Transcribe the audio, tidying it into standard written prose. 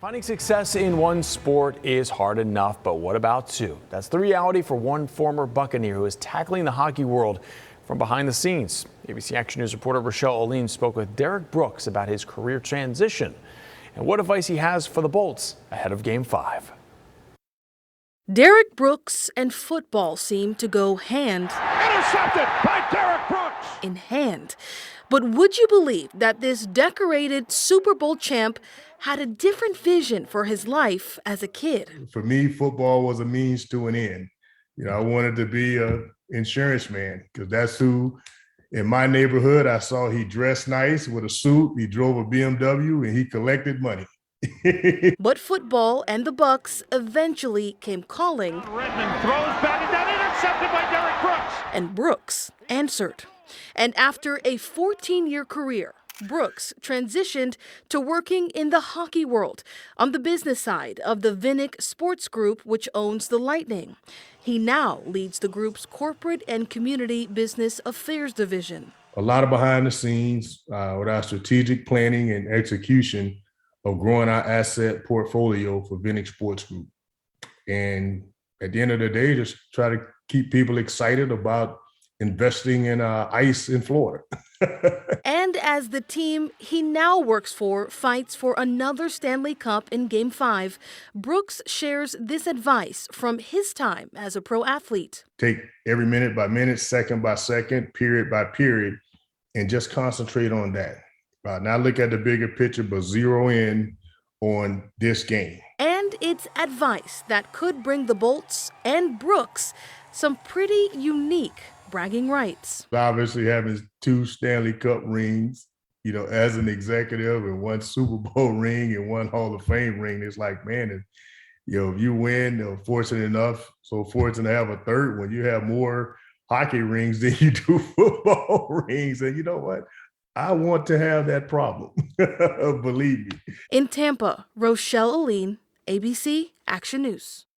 Finding success in one sport is hard enough, but what about two? That's the reality for one former Buccaneer who is tackling the hockey world from behind the scenes. ABC Action News reporter Rochelle Oline spoke with Derrick Brooks about his career transition and what advice he has for the Bolts ahead of Game 5. Derrick Brooks and football seem to go Intercepted by Derrick Brooks in hand. But would you believe that this decorated Super Bowl champ had a different vision for his life as a kid? For me, football was a means to an end. I wanted to be an insurance man because that's who, in my neighborhood, I saw he dressed nice with a suit, he drove a BMW, and he collected money. But football and the Bucs eventually came calling. Redmond throws batted down, intercepted by Derrick Brooks. And Brooks answered. And after a 14-year career, Brooks transitioned to working in the hockey world on the business side of the Vinik Sports Group, which owns the Lightning. He now leads the group's corporate and community business affairs division. A lot of behind the scenes with our strategic planning and execution of growing our asset portfolio for Vinik Sports Group. And at the end of the day, just try to keep people excited about investing in ice in Florida. And as the team he now works for fights for another Stanley Cup in Game 5, Brooks shares this advice from his time as a pro athlete. Take every minute by minute, second by second, period by period, and just concentrate on that. Not look at the bigger picture, but zero in on this game. And it's advice that could bring the Bolts and Brooks some pretty unique bragging rights. Obviously, having 2 Stanley Cup rings, as an executive, and 1 Super Bowl ring and 1 Hall of Fame ring, it's like, man, if you win, fortunate to have a third one. You have more hockey rings than you do football rings. And you know what? I want to have that problem. Believe me. In Tampa, Rochelle Oline, ABC Action News.